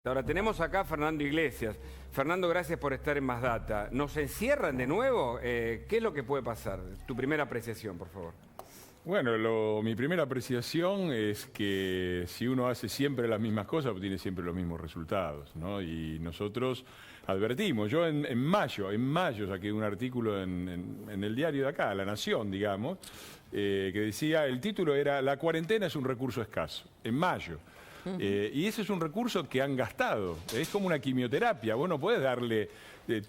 Ahora tenemos acá a Fernando Iglesias. Fernando, gracias por estar en Más Data. ¿Nos encierran de nuevo? ¿Qué es lo que puede pasar? Tu primera apreciación, por favor. Bueno, mi primera apreciación es que si uno hace siempre las mismas cosas, obtiene siempre los mismos resultados, ¿no? Y nosotros advertimos. Yo en mayo saqué un artículo en el diario de acá, La Nación, digamos, que decía, el título era "La cuarentena es un recurso escaso", en mayo. Y ese es un recurso que han gastado. Es como una quimioterapia. Vos no podés darle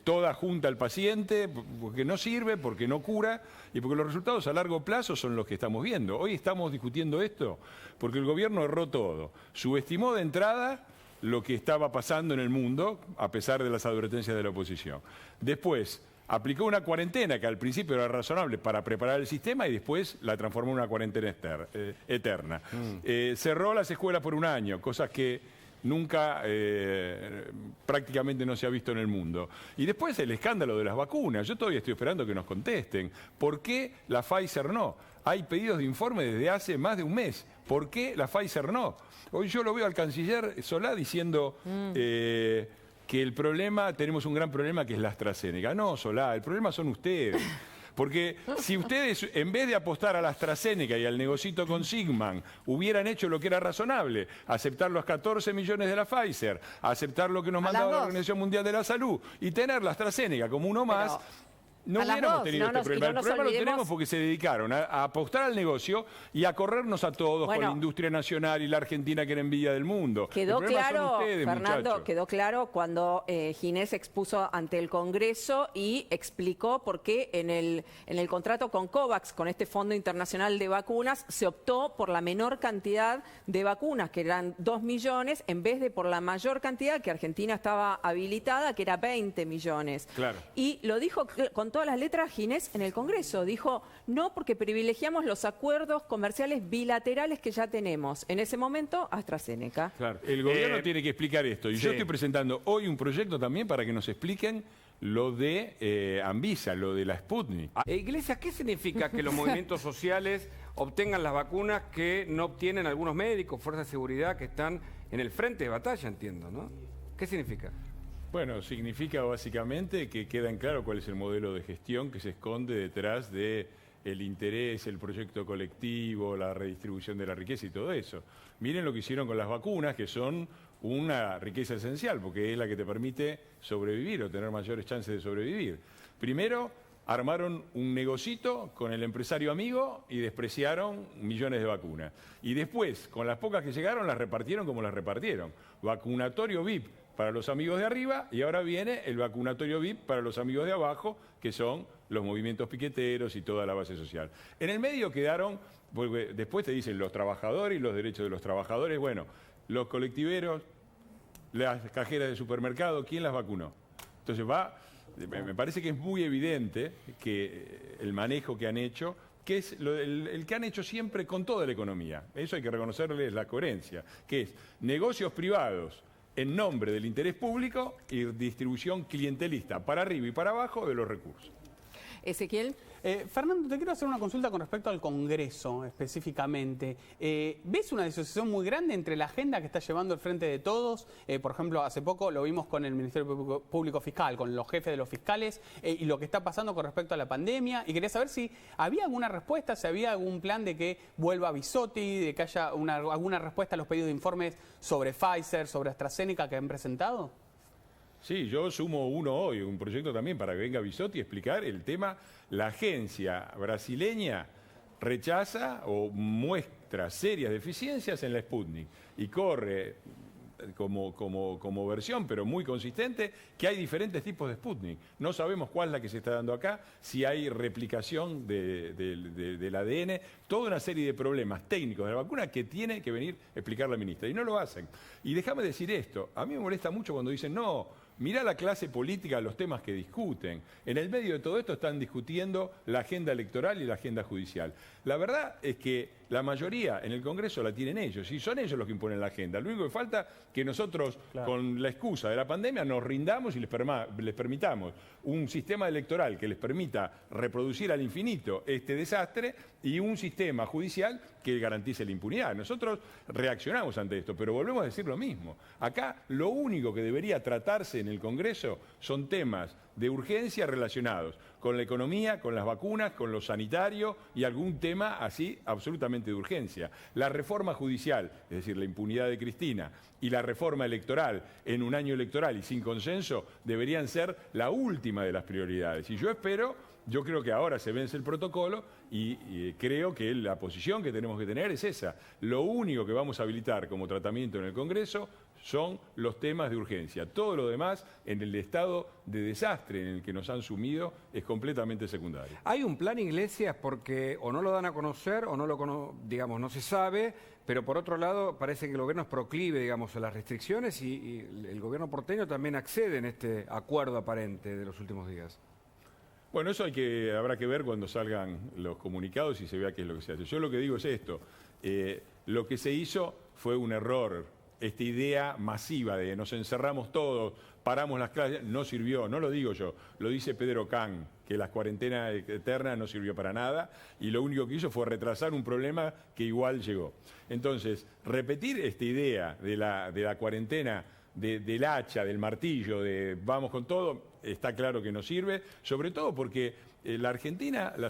toda junta al paciente porque no sirve, porque no cura y porque los resultados a largo plazo son los que estamos viendo. Hoy estamos discutiendo esto porque el gobierno erró todo. Subestimó de entrada lo que estaba pasando en el mundo a pesar de las advertencias de la oposición. Después aplicó una cuarentena que al principio era razonable para preparar el sistema y después la transformó en una cuarentena eterna. Cerró las escuelas por un año, cosas que nunca prácticamente no se ha visto en el mundo. Y después el escándalo de las vacunas. Yo todavía estoy esperando que nos contesten. ¿Por qué la Pfizer no? Hay pedidos de informe desde hace más de un mes. ¿Por qué la Pfizer no? Hoy yo lo veo al canciller Solá diciendo que el problema, tenemos un gran problema que es la AstraZeneca. No, Solá, el problema son ustedes. Porque si ustedes, en vez de apostar a la AstraZeneca y al negocito con Sigman, hubieran hecho lo que era razonable, aceptar los 14 millones de la Pfizer, aceptar lo que nos mandaba la Organización Mundial de la Salud y tener la AstraZeneca como uno más, no hubiéramos tenido este problema. El problema lo tenemos porque se dedicaron a apostar al negocio y a corrernos a todos con la industria nacional y la Argentina que era envidia del mundo. Quedó claro, ustedes, Fernando, muchachos. quedó claro cuando Ginés expuso ante el Congreso y explicó por qué en el contrato con COVAX, con este Fondo Internacional de Vacunas, se optó por la menor cantidad de vacunas, que eran 2 millones, en vez de por la mayor cantidad que Argentina estaba habilitada, que era 20 millones. Claro. Y lo dijo con todas las letras Ginés en el Congreso. Dijo, no, porque privilegiamos los acuerdos comerciales bilaterales que ya tenemos. En ese momento, AstraZeneca. Claro. El gobierno tiene que explicar esto. Y yo sí. estoy presentando hoy un proyecto también para que nos expliquen lo de Anvisa, lo de la Sputnik. Iglesias, ¿qué significa que los movimientos sociales obtengan las vacunas que no obtienen algunos médicos, fuerzas de seguridad que están en el frente de batalla, entiendo, ¿no? ¿Qué significa? Bueno, significa básicamente que queda en claro cuál es el modelo de gestión que se esconde detrás de el interés, el proyecto colectivo, la redistribución de la riqueza y todo eso. Miren lo que hicieron con las vacunas, que son una riqueza esencial, porque es la que te permite sobrevivir o tener mayores chances de sobrevivir. Primero, armaron un negocito con el empresario amigo y despreciaron millones de vacunas. Y después, con las pocas que llegaron, las repartieron como las repartieron. Vacunatorio VIP para los amigos de arriba y ahora viene el vacunatorio VIP para los amigos de abajo, que son los movimientos piqueteros y toda la base social. En el medio quedaron, porque después te dicen los trabajadores y los derechos de los trabajadores, bueno, los colectiveros, las cajeras de supermercado, ¿quién las vacunó? Entonces me parece que es muy evidente que el manejo que han hecho, que es el que han hecho siempre con toda la economía, eso hay que reconocerles la coherencia, que es negocios privados en nombre del interés público y distribución clientelista para arriba y para abajo de los recursos. Ezequiel. Fernando, te quiero hacer una consulta con respecto al Congreso específicamente. ¿Ves una disociación muy grande entre la agenda que está llevando el Frente de Todos? Por ejemplo, hace poco lo vimos con el Ministerio Público Fiscal, con los jefes de los fiscales, y lo que está pasando con respecto a la pandemia. Y quería saber si había alguna respuesta, si había algún plan de que vuelva Bisotti, de que haya alguna respuesta a los pedidos de informes sobre Pfizer, sobre AstraZeneca que han presentado. Sí, yo sumo uno hoy, un proyecto también para que venga Bisotti a explicar el tema. La agencia brasileña rechaza o muestra serias deficiencias en la Sputnik y corre como versión, pero muy consistente, que hay diferentes tipos de Sputnik. No sabemos cuál es la que se está dando acá, si hay replicación del ADN, toda una serie de problemas técnicos de la vacuna que tiene que venir a explicar la ministra. Y no lo hacen. Y déjame decir esto, a mí me molesta mucho cuando dicen, no, mirá la clase política, los temas que discuten. En el medio de todo esto están discutiendo la agenda electoral y la agenda judicial. La verdad es que la mayoría en el Congreso la tienen ellos y son ellos los que imponen la agenda. Lo único que falta es que nosotros, con la excusa de la pandemia, nos rindamos y les permitamos un sistema electoral que les permita reproducir al infinito este desastre y un sistema judicial que garantice la impunidad. Nosotros reaccionamos ante esto, pero volvemos a decir lo mismo. Acá lo único que debería tratarse en el Congreso son temas de urgencia relacionados con la economía, con las vacunas, con lo sanitario y algún tema así absolutamente de urgencia. La reforma judicial, es decir, la impunidad de Cristina, y la reforma electoral en un año electoral y sin consenso deberían ser la última de las prioridades. Y yo creo que ahora se vence el protocolo y creo que la posición que tenemos que tener es esa. Lo único que vamos a habilitar como tratamiento en el Congreso son los temas de urgencia. Todo lo demás, en el estado de desastre en el que nos han sumido, es completamente secundario. ¿Hay un plan, Iglesias, porque o no lo dan a conocer o digamos, no se sabe, pero por otro lado parece que el gobierno es proclive, digamos, a las restricciones y el gobierno porteño también accede en este acuerdo aparente de los últimos días? Bueno, eso habrá que ver cuando salgan los comunicados y se vea qué es lo que se hace. Yo lo que digo es esto, lo que se hizo fue un error. Esta idea masiva de nos encerramos todos, paramos las clases, no sirvió, no lo digo yo, lo dice Pedro Can, que la cuarentena eterna no sirvió para nada y lo único que hizo fue retrasar un problema que igual llegó. Entonces, repetir esta idea de la cuarentena, del hacha, del martillo, de vamos con todo, está claro que no sirve, sobre todo porque la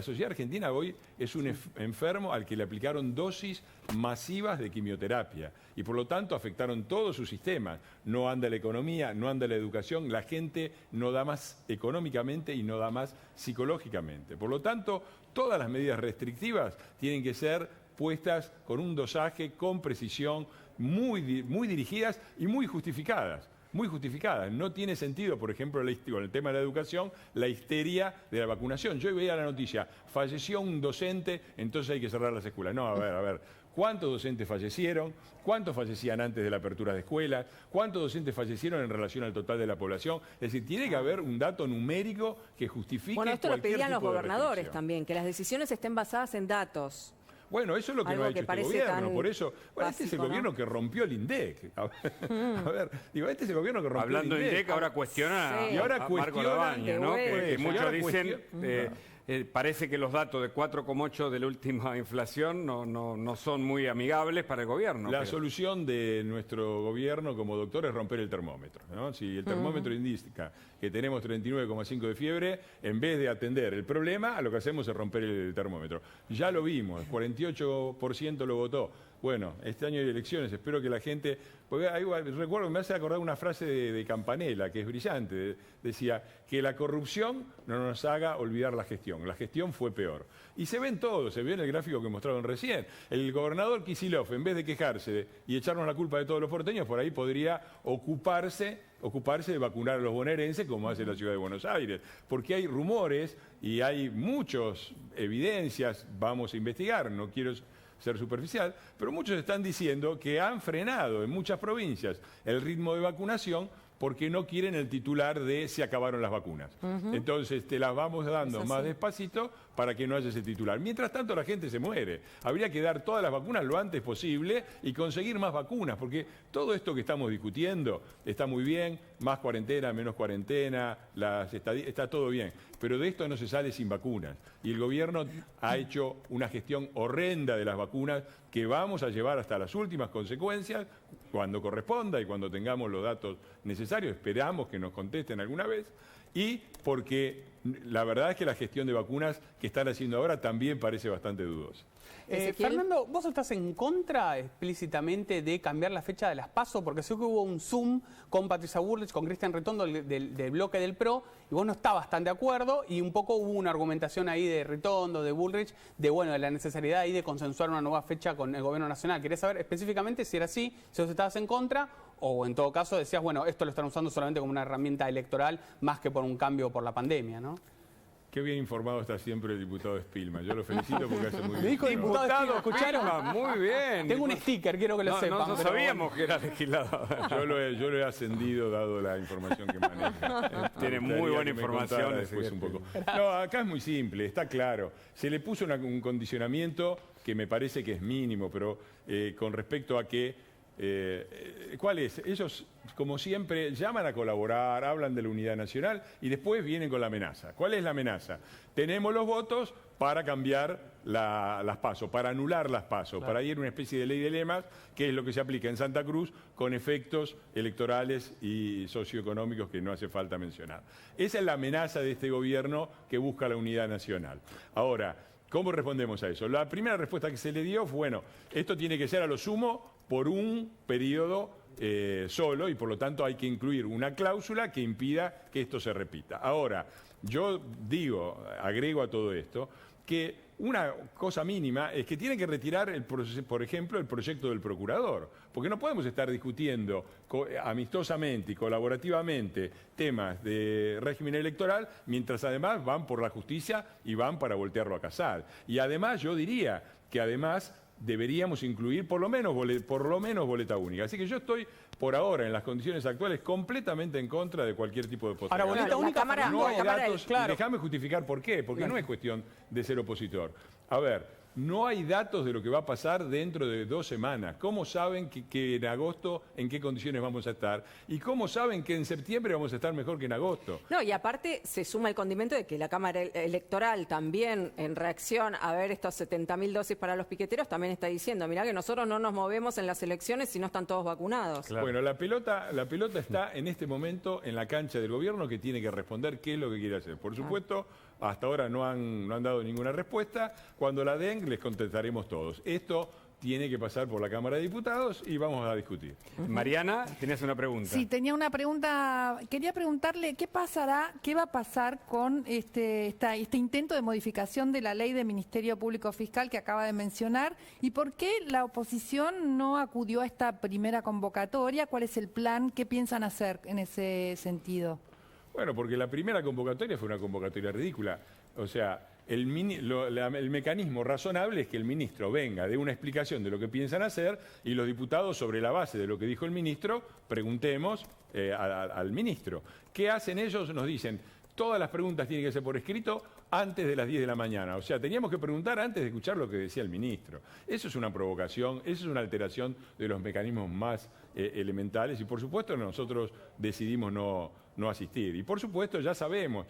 sociedad argentina hoy es un enfermo al que le aplicaron dosis masivas de quimioterapia y por lo tanto afectaron todos sus sistemas. No anda la economía, no anda la educación, la gente no da más económicamente y no da más psicológicamente. Por lo tanto, todas las medidas restrictivas tienen que ser puestas con un dosaje, con precisión, muy dirigidas y muy justificadas. Muy justificadas. No tiene sentido, por ejemplo, con el tema de la educación, la histeria de la vacunación. Yo veía la noticia, falleció un docente, entonces hay que cerrar las escuelas. No, a ver, ¿cuántos docentes fallecieron? ¿Cuántos fallecían antes de la apertura de escuelas? ¿Cuántos docentes fallecieron en relación al total de la población? Es decir, tiene que haber un dato numérico que justifique Bueno, esto lo cualquier pedían los tipo de gobernadores restricción. también, que las decisiones estén basadas en datos. Bueno, eso es lo que Algo no ha que hecho este parece gobierno, tan por eso, bueno, este es el básico, gobierno ¿no? que rompió el INDEC. A ver, digo, este es el gobierno que rompió Hablando el de INDEC. INDEC, ahora cuestiona Sí. a, Y ahora a Marco cuestionan Labaña, ¿no? de Que vuelta. Y muchos ahora dicen, parece que los datos de 4,8 de la última inflación no son muy amigables para el gobierno. La pero- solución de nuestro gobierno como doctor es romper el termómetro, ¿no? Si el termómetro indica que tenemos 39,5 de fiebre, en vez de atender el problema, lo que hacemos es romper el termómetro. Ya lo vimos, el 48% lo votó. Bueno, este año hay elecciones, espero que la gente... Porque recuerdo, me hace acordar una frase de Campanella, que es brillante. Decía, que la corrupción no nos haga olvidar la gestión. La gestión fue peor. Y se ven todos, se ve en el gráfico que mostraron recién. El gobernador Kicillof, en vez de quejarse y echarnos la culpa de todos los porteños, por ahí podría ocuparse de vacunar a los bonaerenses como hace la ciudad de Buenos Aires. Porque hay rumores y hay muchas evidencias, vamos a investigar, no quiero ser superficial, pero muchos están diciendo que han frenado en muchas provincias el ritmo de vacunación porque no quieren el titular de se acabaron las vacunas. Entonces te las vamos dando más despacito para que no haya ese titular. Mientras tanto la gente se muere. Habría que dar todas las vacunas lo antes posible y conseguir más vacunas, porque todo esto que estamos discutiendo está muy bien, más cuarentena, menos cuarentena, está todo bien, pero de esto no se sale sin vacunas. Y el gobierno ha hecho una gestión horrenda de las vacunas que vamos a llevar hasta las últimas consecuencias cuando corresponda y cuando tengamos los datos necesarios. Esperamos que nos contesten alguna vez. Y porque la verdad es que la gestión de vacunas que están haciendo ahora también parece bastante dudosa. Ezequiel. Fernando, ¿vos estás en contra explícitamente de cambiar la fecha de las PASO? Porque sé que hubo un Zoom con Patricia Bullrich, con Cristian Ritondo del bloque del PRO, y vos no estabas tan de acuerdo, y un poco hubo una argumentación ahí de Ritondo, de Bullrich, de la necesidad ahí de consensuar una nueva fecha con el gobierno nacional. Quería saber específicamente si era así, si vos estabas en contra, o en todo caso decías, bueno, esto lo están usando solamente como una herramienta electoral, más que por un cambio por la pandemia, ¿no? Qué bien informado está siempre el diputado Spillman. Yo lo felicito porque hace muy Me bien. dijo diputado, Spillman, ¿escucharon? Spillman, muy bien. Tengo un sticker, quiero que lo sepan. No pero sabíamos que era legislador. Yo lo he ascendido dado la información que maneja. Tiene Me muy gustaría buena que me información, contara después ese un poco. No, acá es muy simple, está claro. Se le puso un condicionamiento que me parece que es mínimo, pero con respecto a que ¿cuál es? Ellos, como siempre, llaman a colaborar, hablan de la unidad nacional y después vienen con la amenaza. ¿Cuál es la amenaza? Tenemos los votos para cambiar las PASO, para anular las PASO, Claro. para ir a una especie de ley de lemas, que es lo que se aplica en Santa Cruz con efectos electorales y socioeconómicos que no hace falta mencionar. Esa es la amenaza de este gobierno que busca la unidad nacional. Ahora, ¿cómo respondemos a eso? La primera respuesta que se le dio fue, bueno, esto tiene que ser a lo sumo por un periodo solo y por lo tanto hay que incluir una cláusula que impida que esto se repita. Ahora, yo digo, agrego a todo esto, que una cosa mínima es que tienen que retirar, por ejemplo, el proyecto del procurador, porque no podemos estar discutiendo amistosamente y colaborativamente temas de régimen electoral, mientras además van por la justicia y van para voltearlo a casar. Y además yo diría que además deberíamos incluir por lo menos boleta única. Así que yo estoy, por ahora, en las condiciones actuales, completamente en contra de cualquier tipo de Ahora, postergación. boleta única, No hay Cámara, datos, claro. y déjame justificar por qué, porque Claro. no es cuestión de ser opositor. A ver, no hay datos de lo que va a pasar dentro de 2 semanas. ¿Cómo saben que en agosto en qué condiciones vamos a estar? ¿Y cómo saben que en septiembre vamos a estar mejor que en agosto? No, y aparte se suma el condimento de que la Cámara Electoral también, en reacción a ver estos 70.000 dosis para los piqueteros, también está diciendo, mirá que nosotros no nos movemos en las elecciones si no están todos vacunados. Claro. Bueno, la pelota está en este momento en la cancha del gobierno, que tiene que responder qué es lo que quiere hacer. Por supuesto, hasta ahora no han dado ninguna respuesta. Cuando la den, les contestaremos todos. Esto tiene que pasar por la Cámara de Diputados y vamos a discutir. Mariana, tenías una pregunta. Sí, tenía una pregunta. Quería preguntarle qué va a pasar con este intento de modificación de la ley de Ministerio Público Fiscal que acaba de mencionar y por qué la oposición no acudió a esta primera convocatoria. ¿Cuál es el plan? ¿Qué piensan hacer en ese sentido? Bueno, porque la primera convocatoria fue una convocatoria ridícula. O sea, el mecanismo razonable es que el ministro venga, dé una explicación de lo que piensan hacer y los diputados, sobre la base de lo que dijo el ministro, preguntemos al ministro. ¿Qué hacen ellos? Nos dicen, todas las preguntas tienen que ser por escrito antes de las 10 de la mañana. O sea, teníamos que preguntar antes de escuchar lo que decía el ministro. Eso es una provocación, eso es una alteración de los mecanismos más elementales y por supuesto nosotros decidimos no asistir. Y por supuesto ya sabemos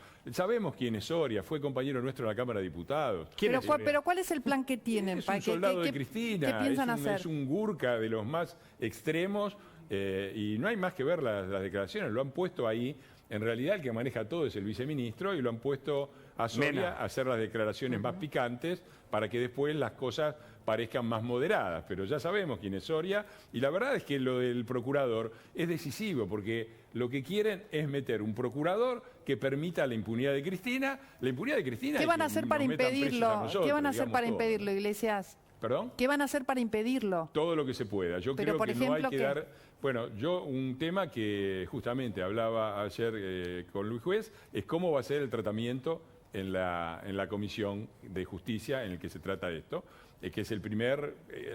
quién es Soria, fue compañero nuestro en la Cámara de Diputados. Pero ¿cuál es el plan que tienen? Es un soldado de Cristina, ¿Qué piensan hacer? es un gurka de los más extremos y no hay más que ver las declaraciones, lo han puesto ahí. En realidad el que maneja todo es el viceministro y lo han puesto a Soria Mena a hacer las declaraciones más picantes para que después las cosas parezcan más moderadas. Pero ya sabemos quién es Soria y la verdad es que lo del procurador es decisivo porque lo que quieren es meter un procurador que permita la impunidad de Cristina. La impunidad de Cristina. ¿Qué van a hacer para impedirlo? ¿Qué van a hacer para impedirlo, Iglesias? ¿Perdón? ¿Qué van a hacer para impedirlo? Todo lo que se pueda. Yo Pero, creo por que ejemplo, no hay que ¿qué? dar... Bueno, un tema que justamente hablaba ayer con Luis Juez es cómo va a ser el tratamiento en la Comisión de Justicia en el que se trata esto, que es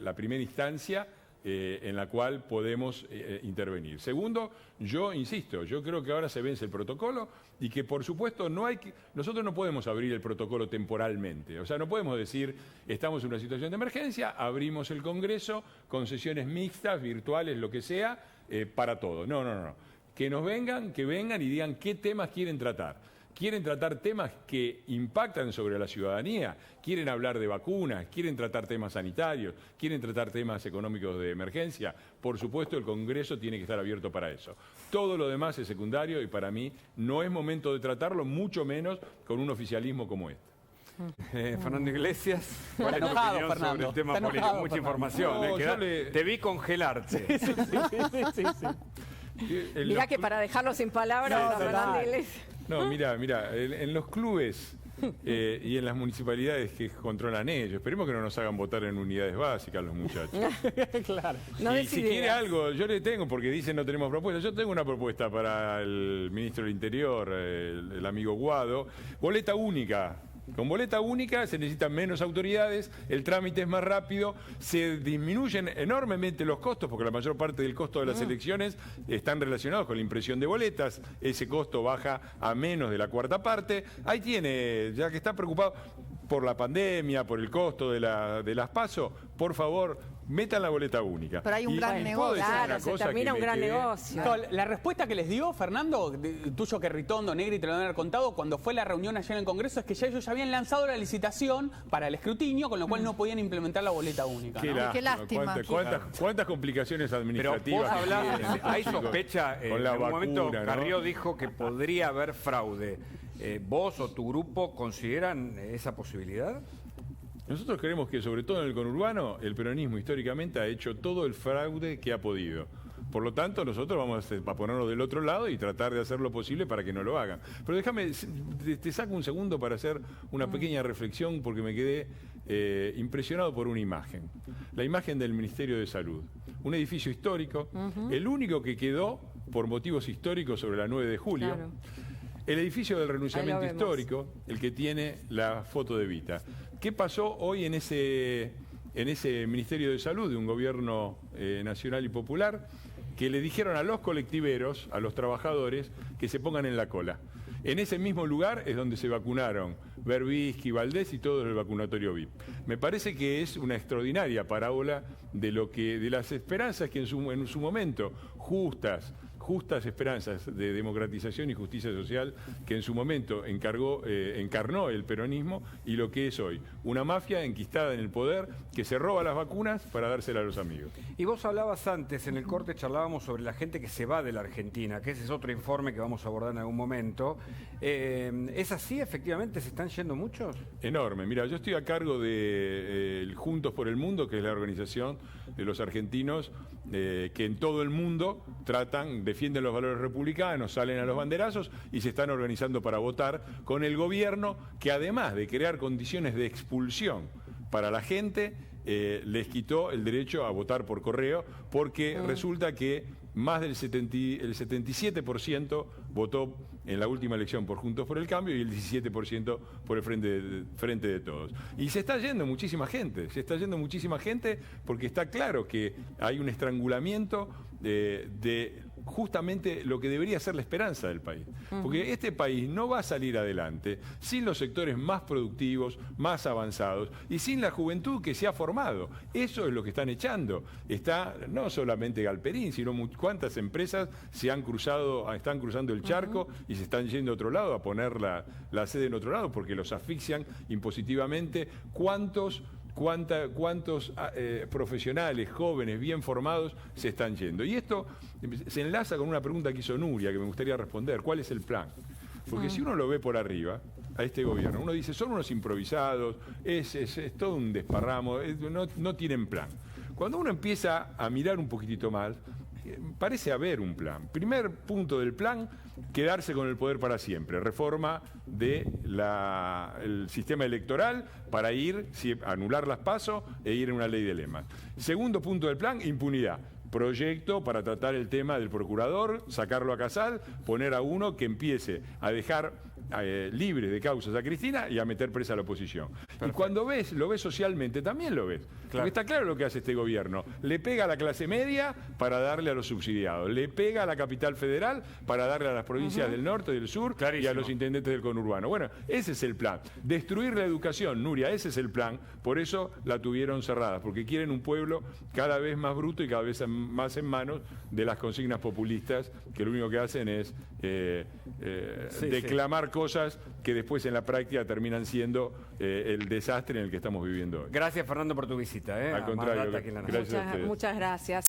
la primera instancia en la cual podemos intervenir. Segundo, yo insisto, yo creo que ahora se vence el protocolo y que por supuesto nosotros no podemos abrir el protocolo temporalmente. O sea, no podemos decir, estamos en una situación de emergencia, abrimos el Congreso con sesiones mixtas, virtuales, lo que sea, para todo. No. Que vengan y digan qué temas quieren tratar. Quieren tratar temas que impactan sobre la ciudadanía, quieren hablar de vacunas, quieren tratar temas sanitarios, quieren tratar temas económicos de emergencia. Por supuesto, el Congreso tiene que estar abierto para eso. Todo lo demás es secundario y para mí no es momento de tratarlo, mucho menos con un oficialismo como este. Fernando Iglesias, ¿cuál es tu enojado, opinión sobre Fernando. el tema Está político? enojado, Mucha Fernando. información. No, yo Te vi congelarte. Mirá que para dejarlo sin palabras, No, a Fernando total. Iglesias. No, mira, en los clubes y en las municipalidades que controlan ellos, esperemos que no nos hagan votar en unidades básicas los muchachos. Claro. No y des si ideas. quiere algo, yo le tengo, porque dicen no tenemos propuesta. Yo tengo una propuesta para el ministro del Interior, el amigo Guado. Boleta única. Con boleta única se necesitan menos autoridades, el trámite es más rápido, se disminuyen enormemente los costos, porque la mayor parte del costo de las elecciones están relacionados con la impresión de boletas, ese costo baja a menos de la cuarta parte. Ahí tiene, ya que está preocupado por la pandemia, por el costo de las PASO, por favor, metan la boleta única. Pero hay un gran ¿puedo negocio. decir una Claro, se cosa termina que un me gran quedé? negocio. La respuesta que les dio Fernando, tuyo que Ritondo, Negri te lo deben haber contado, cuando fue la reunión allá en el Congreso, es que ya ellos ya habían lanzado la licitación para el escrutinio, con lo cual no podían implementar la boleta única. Qué ¿no? Qué lástima. ¿Cuántas complicaciones Pero administrativas? vos hablás, que tienen estos hay chicos sospecha, con en la algún momento vacuna, ¿no? Carrió dijo que podría haber fraude. ¿Vos o tu grupo consideran esa posibilidad? Nosotros creemos que, sobre todo en el conurbano, el peronismo históricamente ha hecho todo el fraude que ha podido. Por lo tanto, nosotros vamos a ponernos del otro lado y tratar de hacer lo posible para que no lo hagan. Pero déjame, te saco un segundo para hacer una pequeña reflexión porque me quedé impresionado por una imagen. La imagen del Ministerio de Salud. Un edificio histórico, el único que quedó por motivos históricos sobre la 9 de julio. Claro. El edificio del renunciamiento Ahí lo vemos. histórico, el que tiene la foto de Evita. ¿Qué pasó hoy en ese Ministerio de Salud de un gobierno nacional y popular? Que le dijeron a los colectiveros, a los trabajadores, que se pongan en la cola. En ese mismo lugar es donde se vacunaron Berbisky, Valdés y todo el vacunatorio VIP. Me parece que es una extraordinaria parábola de las esperanzas que en su momento, justas esperanzas de democratización y justicia social que en su momento encarnó el peronismo y lo que es hoy. Una mafia enquistada en el poder que se roba las vacunas para dárselas a los amigos. Y vos hablabas antes, en el corte charlábamos sobre la gente que se va de la Argentina, que ese es otro informe que vamos a abordar en algún momento. ¿Es así? ¿Efectivamente se están yendo muchos? Enorme. Mira, yo estoy a cargo de Juntos por el Mundo, que es la organización de los argentinos que en todo el mundo defienden los valores republicanos, salen a los banderazos y se están organizando para votar con el gobierno que, además de crear condiciones de expulsión para la gente, les quitó el derecho a votar por correo, porque resulta que más del 77% votó en la última elección por Juntos por el Cambio y el 17% por el Frente de Todos. Y se está yendo muchísima gente porque está claro que hay un estrangulamiento de justamente lo que debería ser la esperanza del país. Porque este país no va a salir adelante sin los sectores más productivos, más avanzados y sin la juventud que se ha formado. Eso es lo que están echando. Está no solamente Galperín, sino cuántas empresas están cruzando el charco y se están yendo a otro lado a poner la sede en otro lado porque los asfixian impositivamente. ¿Cuántos profesionales, jóvenes, bien formados se están yendo? Y esto se enlaza con una pregunta que hizo Nuria, que me gustaría responder. ¿Cuál es el plan? Porque si uno lo ve por arriba, a este gobierno, uno dice, son unos improvisados, es todo un desparramo, no tienen plan. Cuando uno empieza a mirar un poquitito más, parece haber un plan. Primer punto del plan, quedarse con el poder para siempre. Reforma del sistema electoral para anular las PASO e ir en una ley de lemas. Segundo punto del plan, impunidad. Proyecto para tratar el tema del procurador, sacarlo a Casal, poner a uno que empiece a dejar libre de causas a Cristina y a meter presa a la oposición. Perfecto. Y cuando lo ves socialmente, también lo ves. Claro. Porque está claro lo que hace este gobierno. Le pega a la clase media para darle a los subsidiados. Le pega a la capital federal para darle a las provincias del norte, del sur. Clarísimo. Y a los intendentes del conurbano. Bueno, ese es el plan. Destruir la educación, Nuria, ese es el plan. Por eso la tuvieron cerrada. Porque quieren un pueblo cada vez más bruto y cada vez más en manos de las consignas populistas que lo único que hacen es declamar cosas que después en la práctica terminan siendo el desastre en el que estamos viviendo hoy. Gracias, Fernando, por tu visita. Al contrario, gracias a ustedes. Muchas gracias.